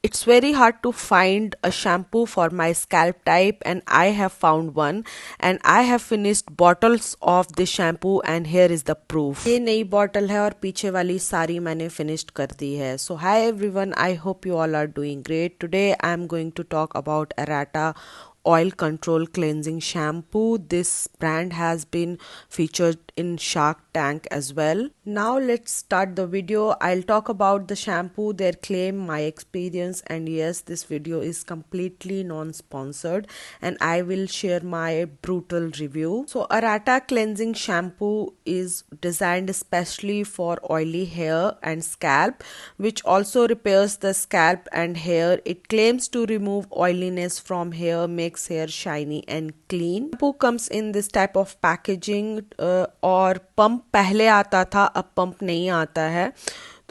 It's very hard to find a shampoo for my scalp type, and I have found one, and I have finished bottles of this shampoo, and here is the proof. ये नई bottle है और पीछे वाली सारी मैंने finished कर दी है. So hi everyone, I hope you all are doing great. Today I am going to talk about Arata oil control cleansing shampoo. This brand has been featured in Shark Tank as well. Now let's start the video. I'll talk about the shampoo, their claim, my experience, and yes, this video is completely non-sponsored and I will share my brutal review. So Arata cleansing shampoo is designed especially for oily hair and scalp, which also repairs the scalp and hair. It claims to remove oiliness from hair, makes hair shiny and clean. Shampoo comes in this type of packaging और pump पहले आता था, अब pump नहीं आता है.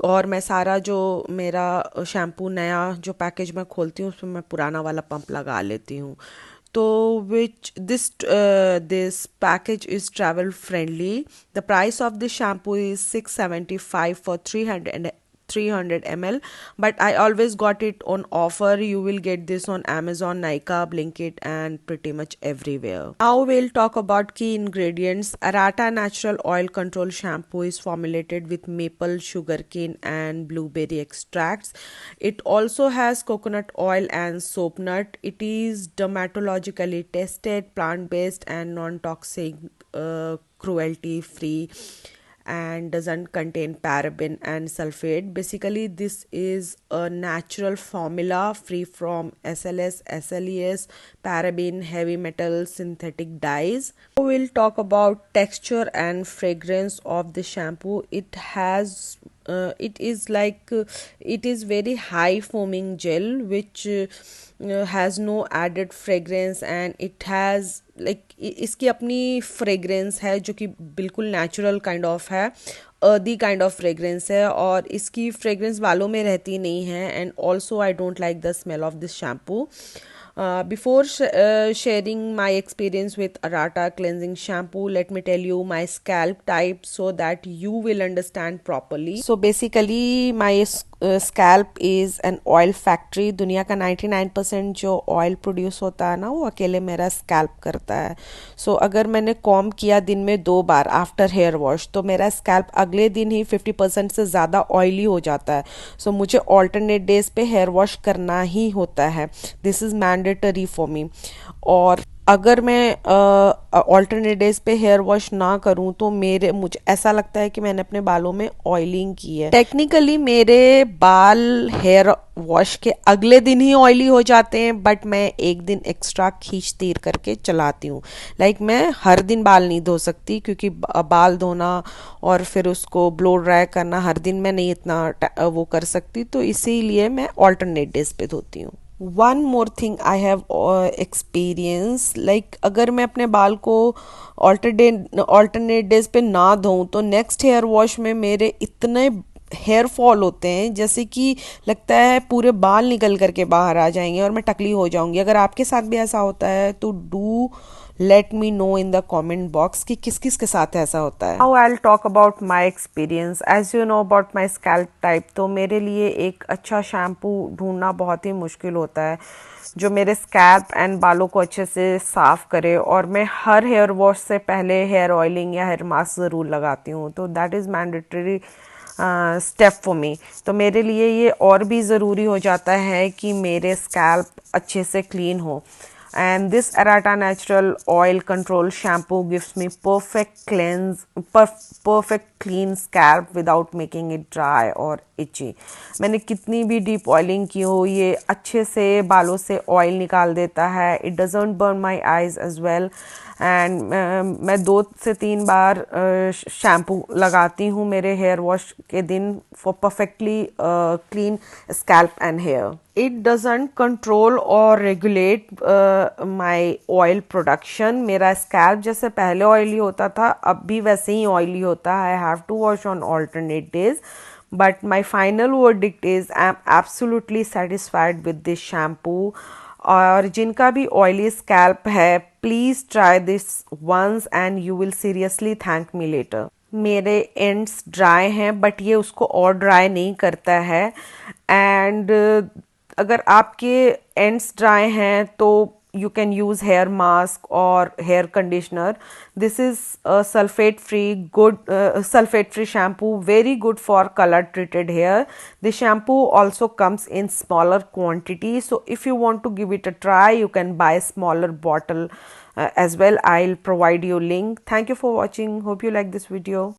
और मैं सारा जो मेरा शैम्पू नया जो पैकेज मैं खोलती हूँ उसमें मैं पुराना वाला पंप लगा लेती हूँ. तो which this package is travel friendly. The price of this shampoo is 675 for 300 ml, but I always got it on offer. You will get this on Amazon, Nykaa, Blinkit and pretty much everywhere. Now we'll talk about key ingredients. Arata natural oil control shampoo is formulated with maple, sugarcane and blueberry extracts. It also has coconut oil and soap nut. It is dermatologically tested, plant-based and non-toxic, cruelty free, and doesn't contain paraben and sulfate. Basically, this is a natural formula free from SLS, SLES, paraben, heavy metals, synthetic dyes. We'll talk about texture and fragrance of the shampoo. It is very high foaming gel which has no added fragrance, and it has इसकी अपनी fragrance है जो कि बिल्कुल natural kind of है, earthy kind of fragrance है, और इसकी फ्रेग्रेंस बालों में रहती नहीं है. And also I don't like the smell of this shampoo. Before sharing my experience with Arata cleansing shampoo, let me tell you my scalp type so that you will understand properly. So basically my scalp is an oil factory. दुनिया का 99% जो oil produce होता है ना वो अकेले मेरा scalp करता है. सो अगर मैंने कॉम किया दिन में 2 बार आफ्टर हेयर वॉश तो मेरा स्कैल्प अगले दिन ही 50% से ज़्यादा ऑयली हो जाता है. सो मुझे ऑल्टरनेट डेज पे हेयर वॉश करना ही होता है. This is mandatory for me. और अगर मैं ऑल्टरनेट डेज पे हेयर वॉश ना करूं तो मुझे ऐसा लगता है कि मैंने अपने बालों में ऑयलिंग की है. टेक्निकली मेरे बाल हेयर वॉश के अगले दिन ही ऑयली हो जाते हैं, बट मैं एक दिन एक्स्ट्रा खींच तीर करके चलाती हूँ. मैं हर दिन बाल नहीं धो सकती क्योंकि बाल धोना और फिर उसको ब्लो ड्राई करना हर दिन मैं नहीं इतना वो कर सकती, तो इसीलिए मैं ऑल्टरनेट डेज पे धोती हूँ. One more thing I have experience, अगर मैं अपने बाल को ऑल्टरनेट डेज पे ना धोऊं तो नेक्स्ट हेयर वॉश में मेरे इतने हेयर फॉल होते हैं जैसे कि लगता है पूरे बाल निकल करके बाहर आ जाएंगे और मैं टकली हो जाऊंगी. अगर आपके साथ भी ऐसा होता है तो do let me know in the comment box कि किस किस के साथ ऐसा होता है. Now I will talk about my experience. As you know about my scalp type, तो मेरे लिए एक अच्छा शैम्पू ढूंढना बहुत ही मुश्किल होता है जो मेरे स्कैल्प एंड बालों को अच्छे से साफ करे, और मैं हर हेयर वॉश से पहले हेयर ऑयलिंग या हेयर मास्क ज़रूर लगाती हूँ. तो that is mandatory step for me. तो मेरे लिए ये और भी ज़रूरी हो जाता है कि मेरे स्कैल्प अच्छे से क्लीन हो. And this Arata natural oil control shampoo gives me perfect clean scalp without making it dry or itchy. मैंने कितनी भी डीप ऑयलिंग की हो ये अच्छे से बालों से ऑयल निकाल देता है. It doesn't burn my eyes as well. And मैं 2 से 3 बार शैम्पू लगाती हूँ मेरे हेयर वॉश के दिन for perfectly clean scalp and hair. It doesn't control और रेगुलेट माई ऑयल प्रोडक्शन. मेरा स्कैल्प जैसे पहले ऑयली होता था अब भी वैसे ही ऑयली होता है. I have to wash on alternate days, but my final verdict is I am absolutely satisfied with this shampoo. और जिनका भी ऑयली स्कैल्प है please try this once and you will seriously thank me later. मेरे ends dry हैं but ये उसको और dry नहीं करता है. एंड अगर आपके एंड्स ड्राई हैं तो you can use hair mask or hair conditioner. This is a sulfate free shampoo, very good for color treated hair. The shampoo also comes in smaller quantity, so if you want to give it a try, you can buy a smaller bottle as well. I'll provide you link. Thank you for watching. Hope you like this video.